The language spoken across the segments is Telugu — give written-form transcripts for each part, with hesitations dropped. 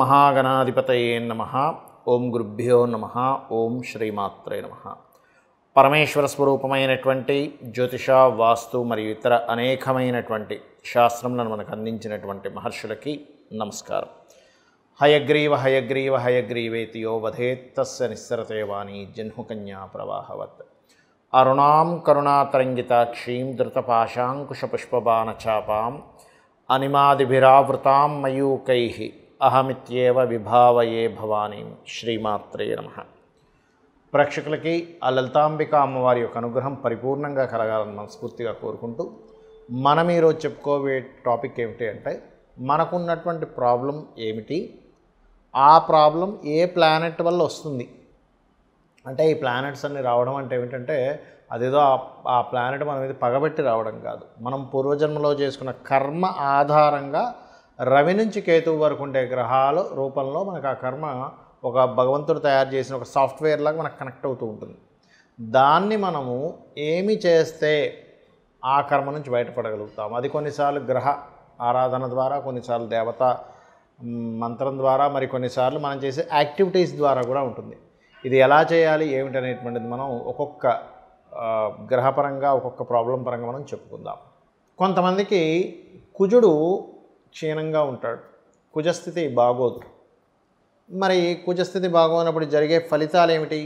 మహాగణాధిపతయే నమః. ఓం గురుభ్యో నమః. ఓం శ్రీమాత్రే నమః. పరమేశ్వర స్వరూపమైనటువంటి జ్యోతిష, వాస్తు మరియు ఇతర అనేకమైనటువంటి శాస్త్రములను మనకు అందించినటువంటి మహర్షులకి నమస్కారం. హయగ్రీవ హయగ్రీవ హయగ్రీవేతి యో వధేత్ తస్య నిస్సరతే వాణి జహ్నుకన్యా ప్రవాహవత్. అరుణాం కరుణాతరంగితాక్షీం ధృతపాశాంకుశపుష్పబాణచాపాం అనిమాదిభిరావృతాం మయూకైః అహమిత్యేవ విభావయే భవానీం. శ్రీమాత్రే నమః. ప్రేక్షకులకి ఆ లలితాంబిక అమ్మవారి యొక్క అనుగ్రహం పరిపూర్ణంగా కలగాలని మనస్ఫూర్తిగా కోరుకుంటూ, మనం ఈరోజు చెప్పుకోబోయే టాపిక్ ఏమిటి అంటే, మనకున్నటువంటి ప్రాబ్లం ఏమిటి, ఆ ప్రాబ్లం ఏ ప్లానెట్ వల్ల వస్తుంది. అంటే ఈ ప్లానెట్స్ అన్ని రావడం అంటే ఏమిటంటే, అదేదో ఆ ప్లానెట్ మన మీద పగబెట్టి రావడం కాదు. మనం పూర్వజన్మలో చేసుకున్న కర్మ ఆధారంగా రవి నుంచి కేతువు వరకు ఉండే గ్రహాల రూపంలో మనకు ఆ కర్మ ఒక భగవంతుడు తయారు చేసిన ఒక సాఫ్ట్వేర్ లాగా మనకు కనెక్ట్ అవుతూ ఉంటుంది. దాన్ని మనము ఏమి చేస్తే ఆ కర్మ నుంచి బయటపడగలుగుతాం. అది కొన్నిసార్లు గ్రహ ఆరాధన ద్వారా, కొన్నిసార్లు దేవత మంత్రం ద్వారా, మరి కొన్నిసార్లు మనం చేసే యాక్టివిటీస్ ద్వారా కూడా ఉంటుంది. ఇది ఎలా చేయాలి ఏమిటనేటువంటిది మనం ఒక్కొక్క గ్రహపరంగా, ఒక్కొక్క ప్రాబ్లం పరంగా మనం చెప్పుకుందాం. కొంతమందికి కుజుడు క్షీణంగా ఉంటాడు, కుజస్థితి బాగోదు. మరి కుజస్థితి బాగోనప్పుడు జరిగే ఫలితాలు ఏమిటి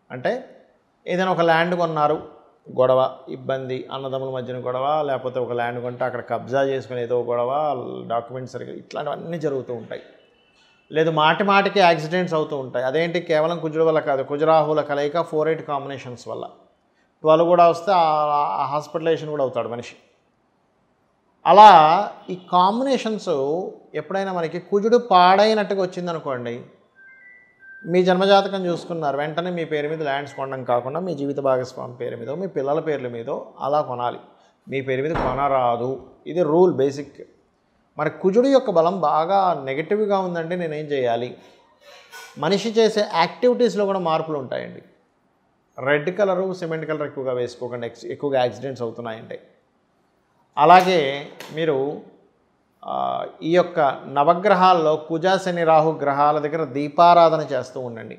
అంటే, ఏదైనా ఒక ల్యాండ్ కొన్నారు, గొడవ, ఇబ్బంది, అన్నదమ్ముల మధ్యన గొడవ, లేకపోతే ఒక ల్యాండ్ కొంటే అక్కడ కబ్జా చేసుకుని ఏదో గొడవ, డాక్యుమెంట్స్ సరిగ్గా, ఇట్లాంటివన్నీ జరుగుతూ ఉంటాయి. లేదు మాటి మాటికి యాక్సిడెంట్స్ అవుతూ ఉంటాయి. అదేంటి, కేవలం కుజుడు వల్ల కాదు, కుజరాహుల కలయిక 4-8 కాంబినేషన్స్ వల్ల. 12 కూడా వస్తే ఆ హాస్పిటలైజేషన్ కూడా అవుతాడు మనిషి. అలా ఈ కాంబినేషన్స్ ఎప్పుడైనా మనకి కుజుడు పాడైనట్టుగా వచ్చిందనుకోండి, మీ జన్మజాతకం చూసుకున్నారు, వెంటనే మీ పేరు మీద ల్యాండ్స్ కొనడం కాకుండా మీ జీవిత భాగస్వామి పేరు మీదో, మీ పిల్లల పేర్ల మీదో అలా కొనాలి. మీ పేరు మీద కొనరాదు. ఇది రూల్, బేసిక్. మరి కుజుడు యొక్క బలం బాగా నెగిటివ్గా ఉందంటే నేనేం చేయాలి? మనిషి చేసే యాక్టివిటీస్లో కూడా మార్పులు ఉంటాయండి. రెడ్ కలరు, సిమెంట్ కలర్ ఎక్కువగా వేసుకోకండి, ఎక్కువగా యాక్సిడెంట్స్ అవుతున్నాయంటే. అలాగే మీరు ఈ యొక్క నవగ్రహాల్లో కుజ, శని, రాహు గ్రహాల దగ్గర దీపారాధన చేస్తూ ఉండండి.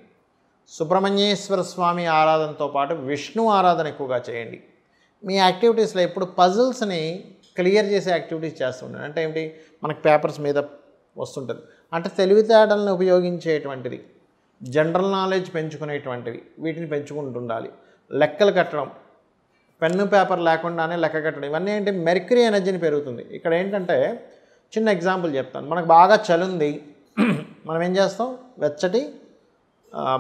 సుబ్రహ్మణ్యేశ్వర స్వామి ఆరాధనతో పాటు విష్ణు ఆరాధన ఎక్కువగా చేయండి. మీ యాక్టివిటీస్లో ఎప్పుడు పజిల్స్ని క్లియర్ చేసే యాక్టివిటీస్ చేస్తూ ఉండండి. అంటే ఏమిటి, మనకు పేపర్స్ మీద వస్తుంటుంది, అంటే తెలివితేటలను ఉపయోగించేటువంటిది, జనరల్ నాలెడ్జ్ పెంచుకునేటువంటివి, వీటిని పెంచుకుంటుండాలి. లెక్కలు కట్టడం, పెన్ను పేపర్ లేకుండానే లెక్క కట్టడం, ఇవన్నీ ఏంటి, మెర్క్యూరీ ఎనర్జీని పెరుగుతుంది. ఇక్కడ ఏంటంటే చిన్న ఎగ్జాంపుల్ చెప్తాను. మనకు బాగా చలి ఉంది, మనం ఏం చేస్తాం, వెచ్చటి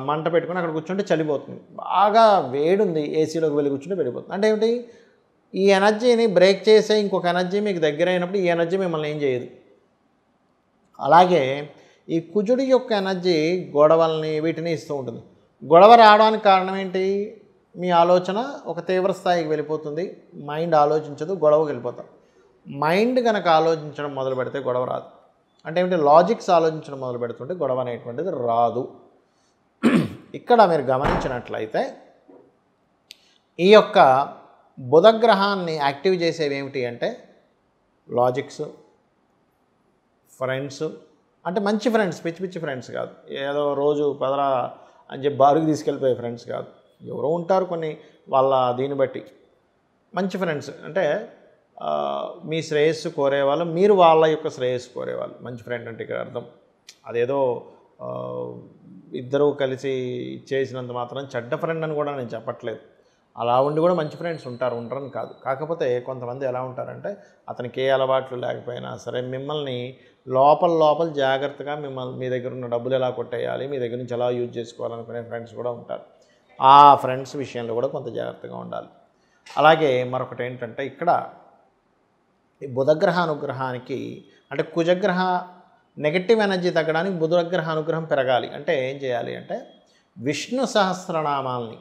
మంట పెట్టుకుని అక్కడ కూర్చుంటే చలిపోతుంది. బాగా వేడి ఉంది, ఏసీలోకి వెళ్ళి కూర్చుంటే వెళ్ళిపోతుంది. అంటే ఏమిటి, ఈ ఎనర్జీని బ్రేక్ చేసే ఇంకొక ఎనర్జీ మీకు దగ్గర అయినప్పుడు ఈ ఎనర్జీ మిమ్మల్ని ఏం చేయదు. అలాగే ఈ కుజుడి యొక్క ఎనర్జీ గొడవల్ని, వీటిని ఇస్తూ ఉంటుంది. గొడవ రావడానికి కారణం ఏంటి, మీ ఆలోచన ఒక తీవ్ర స్థాయికి వెళ్ళిపోతుంది, మైండ్ ఆలోచించదు, గొడవకి వెళ్ళిపోతాం. మైండ్ కనుక ఆలోచించడం మొదలు పెడితే గొడవ రాదు. అంటే ఏమిటి, లాజిక్స్ ఆలోచించడం మొదలు పెడుతుంటే గొడవ అనేటువంటిది రాదు. ఇక్కడ మీరు గమనించినట్లయితే ఈ యొక్క బుధగ్రహాన్ని యాక్టివ్ చేసేవి ఏమిటి అంటే, లాజిక్స్, ఫ్రెండ్స్, అంటే మంచి ఫ్రెండ్స్, పిచ్చి పిచ్చి ఫ్రెండ్స్ కాదు, ఏదో రోజు పదరా అని చెప్పి బారుకు తీసుకెళ్ళిపోయే ఫ్రెండ్స్ కాదు. ఎవరో ఉంటారు కొన్ని వాళ్ళ దీన్ని బట్టి మంచి ఫ్రెండ్స్, అంటే మీ శ్రేయస్సు కోరేవాళ్ళు, మీరు వాళ్ళ యొక్క శ్రేయస్సు కోరేవాళ్ళు. మంచి ఫ్రెండ్ అంటే ఇక్కడ అర్థం అదేదో ఇద్దరూ కలిసి చేసినంత మాత్రం చెడ్డ ఫ్రెండ్ అని కూడా నేను చెప్పట్లేదు. అలా ఉండి కూడా మంచి ఫ్రెండ్స్ ఉండరని కాదు. కాకపోతే కొంతమంది ఎలా ఉంటారంటే, అతనికి ఏ అలవాట్లు లేకపోయినా సరే మిమ్మల్ని లోపల జాగ్రత్తగా మీ దగ్గర ఉన్న డబ్బులు ఎలా కొట్టేయాలి, మీ దగ్గర నుంచి ఎలా యూజ్ చేసుకోవాలనుకునే ఫ్రెండ్స్ కూడా ఉంటారు. ఆ ఫ్రెండ్స్ విషయంలో కూడా కొంత జాగ్రత్తగా ఉండాలి. అలాగే మరొకటి ఏంటంటే, ఇక్కడ ఈ బుధగ్రహ అనుగ్రహానికి, అంటే కుజగ్రహ నెగటివ్ ఎనర్జీ తగ్గడానికి బుధగ్రహ అనుగ్రహం పెరగాలి అంటే ఏం చేయాలి అంటే, విష్ణు సహస్రనామాల్ని,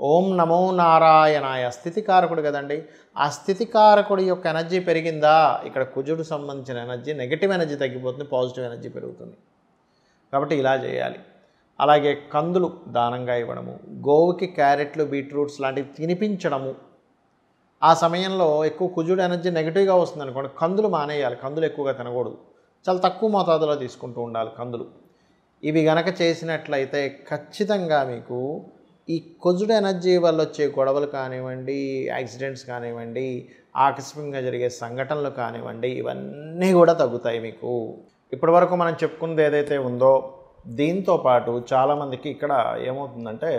ఓం నమో నారాయణాయ, స్థితికారకుడు కదండి, ఆ స్థితికారకుడి యొక్క ఎనర్జీ పెరిగిందా, ఇక్కడ కుజుడు సంబంధించిన ఎనర్జీ, నెగటివ్ ఎనర్జీ తగ్గిపోతుంది, పాజిటివ్ ఎనర్జీ పెరుగుతుంది. కాబట్టి ఇలా చేయాలి. అలాగే కందులు దానంగా ఇవ్వడము, గోవుకి క్యారెట్లు, బీట్రూట్స్ లాంటివి తినిపించడము. ఆ సమయంలో ఎక్కువ కుజుడు ఎనర్జీ నెగిటివ్గా వస్తుంది అనుకోండి, కందులు మానేయాలి, కందులు ఎక్కువగా తినకూడదు. చాలా తక్కువ మోతాదులో తీసుకుంటూ ఉండాలి కందులు. ఇవి గనక చేసినట్లయితే ఖచ్చితంగా మీకు ఈ కొజ్జుడు ఎనర్జీ వల్ల వచ్చే గొడవలు కానివ్వండి, యాక్సిడెంట్స్ కానివ్వండి, ఆకస్మికంగా జరిగే సంఘటనలు కానివ్వండి, ఇవన్నీ కూడా తగ్గుతాయి మీకు. ఇప్పటివరకు మనం చెప్పుకున్నది ఏదైతే ఉందో దీంతో పాటు చాలామందికి ఇక్కడ ఏమవుతుందంటే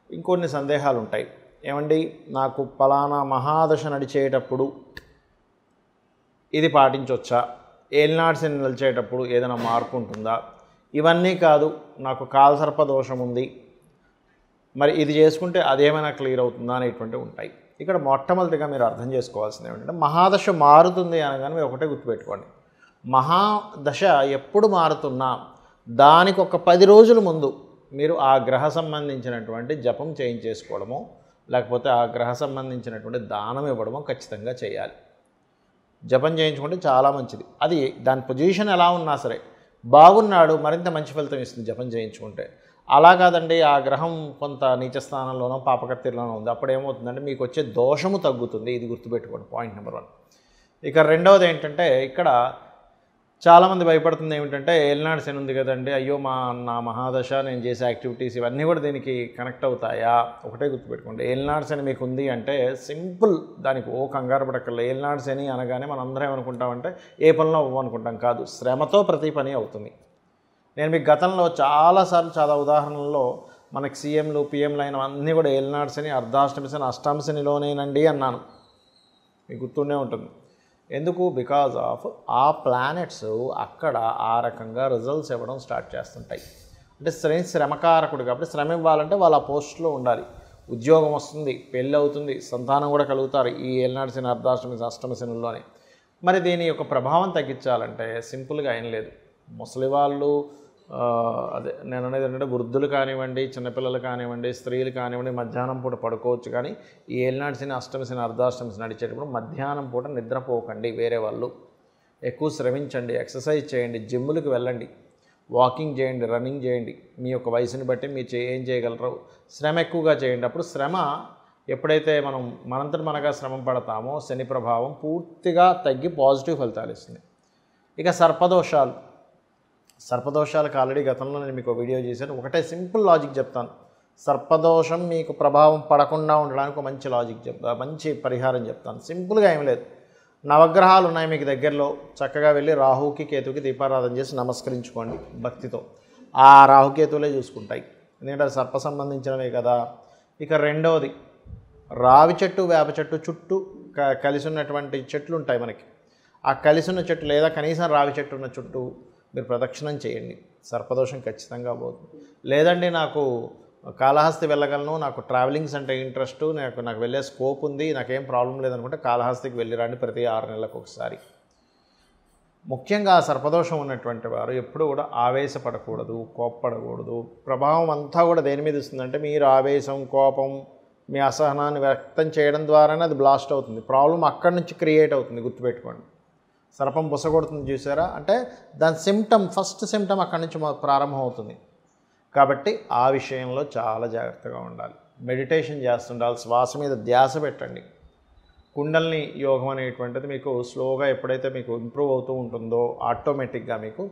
ఇంకొన్ని సందేహాలు ఉంటాయి. ఏమండి, నాకు పలానా మహాదశ నడిచేటప్పుడు ఇది పాటించవచ్చా, ఏలినాడ్స్ నిలిచేటప్పుడు ఏదైనా మార్పు ఉంటుందా, ఇవన్నీ కాదు నాకు కాలసర్ప దోషం ఉంది మరి ఇది చేసుకుంటే అదేమైనా క్లియర్ అవుతుందా అనేటువంటివి ఉంటాయి. ఇక్కడ మొట్టమొదటిగా మీరు అర్థం చేసుకోవాల్సింది ఏమిటంటే మహాదశ మారుతుంది అనగానే మీరు ఒకటే గుర్తుపెట్టుకోండి, మహాదశ ఎప్పుడు మారుతున్నా దానికి ఒక 10 రోజుల ముందు మీరు ఆ గ్రహ సంబంధించినటువంటి జపం చేయించేసుకోవడమో లేకపోతే ఆ గ్రహ సంబంధించినటువంటి దానం ఇవ్వడమో ఖచ్చితంగా చేయాలి. జపం చేయించుకుంటే చాలా మంచిది. అది దాని పొజిషన్ ఎలా ఉన్నా సరే బాగున్నాడు మరింత మంచి ఫలితం ఇస్తుంది జపం చేయించుకుంటే. అలా కాదండి ఆ గ్రహం కొంత నీచ స్థానంలోనో పాపకత్తిలోనో ఉంది, అప్పుడు ఏమవుతుందంటే మీకు వచ్చే దోషము తగ్గుతుంది. ఇది గుర్తుపెట్టుకోండి, పాయింట్ నెంబర్ 1. ఇక రెండవది ఏంటంటే ఇక్కడ చాలామంది భయపడుతుంది ఏమిటంటే ఏలినాడు శని ఉంది కదండి, అయ్యో నా మహాదశ నేను చేసే యాక్టివిటీస్ ఇవన్నీ కూడా దీనికి కనెక్ట్ అవుతాయా? ఒకటే గుర్తుపెట్టుకోండి, ఏలినాడు శని మీకు ఉంది అంటే సింపుల్, దానికి ఓ కంగారు పడక్కర్లేదు. ఏలినాడు శని అనగానే మనం అందరం ఏమనుకుంటామంటే ఏ పనిలో అవ్వనుకుంటాం, కాదు, శ్రమతో ప్రతి పని అవుతుంది. నేను మీకు గతంలో చాలాసార్లు చాలా ఉదాహరణల్లో మనకి సీఎంలు పిఎంలు అయిన అన్నీ కూడా ఏలినాడు శని, అర్ధాష్టమి శని, అష్టామ శనిలోనేనండి అన్నాను, మీకు గుర్తుండే ఉంటుంది. ఎందుకు? బికాజ్ ఆఫ్ ఆ ప్లానెట్స్ అక్కడ ఆ రకంగా రిజల్ట్స్ ఇవ్వడం స్టార్ట్ చేస్తుంటాయి. అంటే శ్రమకారకుడు కాబట్టి శ్రమ ఇవ్వాలంటే వాళ్ళు ఆ పోస్ట్లో ఉండాలి. ఉద్యోగం వస్తుంది, పెళ్ళి అవుతుంది, సంతానం కూడా కలుగుతారు ఈ ఏలినాడు శని, అర్ధాష్టమి అష్టమ శనుల్లోనే. మరి దీని యొక్క ప్రభావం తగ్గించాలంటే సింపుల్గా ఏం లేదు, ముసలి వాళ్ళు అదే నేను అనేది ఏంటంటే వృద్ధులు కానివ్వండి, చిన్నపిల్లలు కానివ్వండి, స్త్రీలు కానివ్వండి మధ్యాహ్నం పూట పడుకోవచ్చు. కానీ ఈ ఏలినాడు శని, అష్టమి శని, అర్ధాష్టమి శని నడిచేటప్పుడు మధ్యాహ్నం పూట నిద్రపోకండి. వేరే వాళ్ళు ఎక్కువ శ్రమించండి, ఎక్సర్సైజ్ చేయండి, జిమ్ములకు వెళ్ళండి, వాకింగ్ చేయండి, రన్నింగ్ చేయండి. మీ యొక్క వయసుని బట్టి మీరు ఏం చేయగలరు, శ్రమ ఎక్కువగా చేయండి. అప్పుడు శ్రమ ఎప్పుడైతే మనంతట మనగా శ్రమ పడతామో శని ప్రభావం పూర్తిగా తగ్గి పాజిటివ్ ఫలితాలు ఇస్తుంది. ఇక సర్పదోషాలకు ఆల్రెడీ గతంలో నేను మీకు వీడియో చేశాను. ఒకటే సింపుల్ లాజిక్ చెప్తాను, సర్పదోషం మీకు ప్రభావం పడకుండా ఉండడానికి ఒక మంచి లాజిక్ మంచి పరిహారం చెప్తాను. సింపుల్గా ఏం లేదు, నవగ్రహాలు ఉన్నాయి మీకు దగ్గరలో, చక్కగా వెళ్ళి రాహుకి కేతుకి దీపారాధన చేసి నమస్కరించుకోండి భక్తితో. ఆ రాహుకేతువులే చూసుకుంటాయి, ఎందుకంటే అది సర్ప సంబంధించినవే కదా. ఇక రెండవది, రావి చెట్టు వేప చెట్టు చుట్టూ కలిసి ఉన్నటువంటి చెట్లు ఉంటాయి మనకి, ఆ కలిసి ఉన్న చెట్టు లేదా కనీసం రావి చెట్టు ఉన్న చుట్టూ మీరు ప్రదక్షిణం చేయండి, సర్పదోషం ఖచ్చితంగా పోతుంది. లేదండి నాకు కాళహస్తి వెళ్ళగలను, నాకు ట్రావెలింగ్స్ అంటే ఇంట్రెస్ట్, నాకు వెళ్ళే స్కోప్ ఉంది, నాకేం ప్రాబ్లం లేదనుకుంటే కాళహస్తికి వెళ్ళిరండి ప్రతి 6 నెలలకు ఒకసారి. ముఖ్యంగా సర్పదోషం ఉన్నటువంటి వారు ఎప్పుడు కూడా ఆవేశపడకూడదు, కోప్పడకూడదు. ప్రభావం అంతా కూడా దేని మీద ఇస్తుందంటే మీరు ఆవేశం, కోపం, మీ అసహనాన్ని వ్యక్తం చేయడం ద్వారానే అది బ్లాస్ట్ అవుతుంది. ప్రాబ్లం అక్కడి నుంచి క్రియేట్ అవుతుంది, గుర్తుపెట్టుకోండి. సర్పం బుసగొడుతుంది చూసారా, అంటే దాని ఫస్ట్ సిమ్టమ్ అక్కడి నుంచి ప్రారంభం అవుతుంది. కాబట్టి ఆ విషయంలో చాలా జాగ్రత్తగా ఉండాలి. మెడిటేషన్ చేస్తుండాలి, శ్వాస మీద ధ్యాస పెట్టండి. కుండల్ని యోగం అనేటువంటిది మీకు స్లోగా ఎప్పుడైతే మీకు ఇంప్రూవ్ అవుతూ ఉంటుందో ఆటోమేటిక్గా మీకు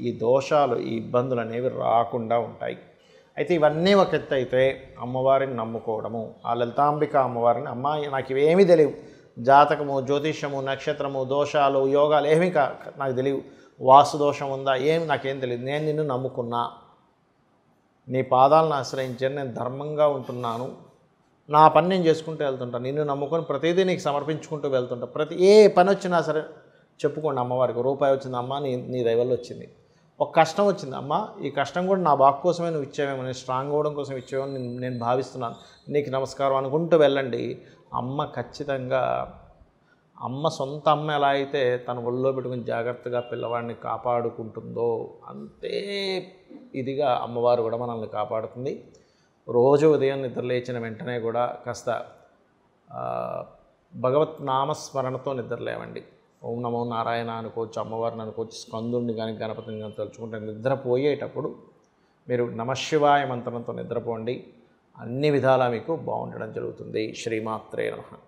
ఈ దోషాలు, ఈ ఇబ్బందులు అనేవి రాకుండా ఉంటాయి. అయితే ఇవన్నీ ఒక ఎత్తు అయితే అమ్మవారిని నమ్ముకోవడము, ఆ లలితాంబిక అమ్మవారిని, అమ్మ నాకు ఇవేమీ తెలియవు, జాతకము, జ్యోతిష్యము, నక్షత్రము, దోషాలు, యోగాలు ఏమీ నాకు తెలియవు, వాస్తు దోషం ఉందా నాకేం తెలియదు, నేను నిన్ను నమ్ముకున్నా, నీ పాదాలను ఆశ్రయించాను, నేను ధర్మంగా ఉంటున్నాను, నా పని నేను చేసుకుంటూ వెళ్తుంటాను, నిన్ను నమ్ముకొని ప్రతిదీ నీకు సమర్పించుకుంటూ వెళ్తుంటా. ఏ పని వచ్చినా సరే చెప్పుకోండి అమ్మవారికి, రూపాయి వచ్చింది అమ్మ నీ దయవల్ల వచ్చింది, ఒక కష్టం వచ్చింది అమ్మ ఈ కష్టం కూడా నా బాగు కోసమే నువ్వు ఇచ్చేవేమో, నేను స్ట్రాంగ్ అవ్వడం కోసం ఇచ్చేవేమో నేను భావిస్తున్నాను, నీకు నమస్కారం అనుకుంటూ వెళ్ళండి. అమ్మ ఖచ్చితంగా, అమ్మ సొంత అమ్మ ఎలా అయితే తన ఒళ్ళో పెట్టుకుని జాగ్రత్తగా పిల్లవాడిని కాపాడుకుంటుందో అంతే ఇదిగా అమ్మవారు కూడా మనల్ని కాపాడుతుంది. రోజు ఉదయం నిద్ర లేచిన వెంటనే కూడా కాస్త భగవత్ నామస్మరణతో నిద్రలేవండి. ఓం నమో నారాయణ అనుకోవచ్చు, అమ్మవారిని అనుకోవచ్చు, స్కందుడిని కానీ గణపతిని కానీ తలుచుకుంటే నిద్రపోయేటప్పుడు మీరు నమశివాయ మంత్రంతో నిద్రపోండి. అన్ని విధాలా మీకు బాగుండడం జరుగుతుంది. శ్రీమాత్రే నమః.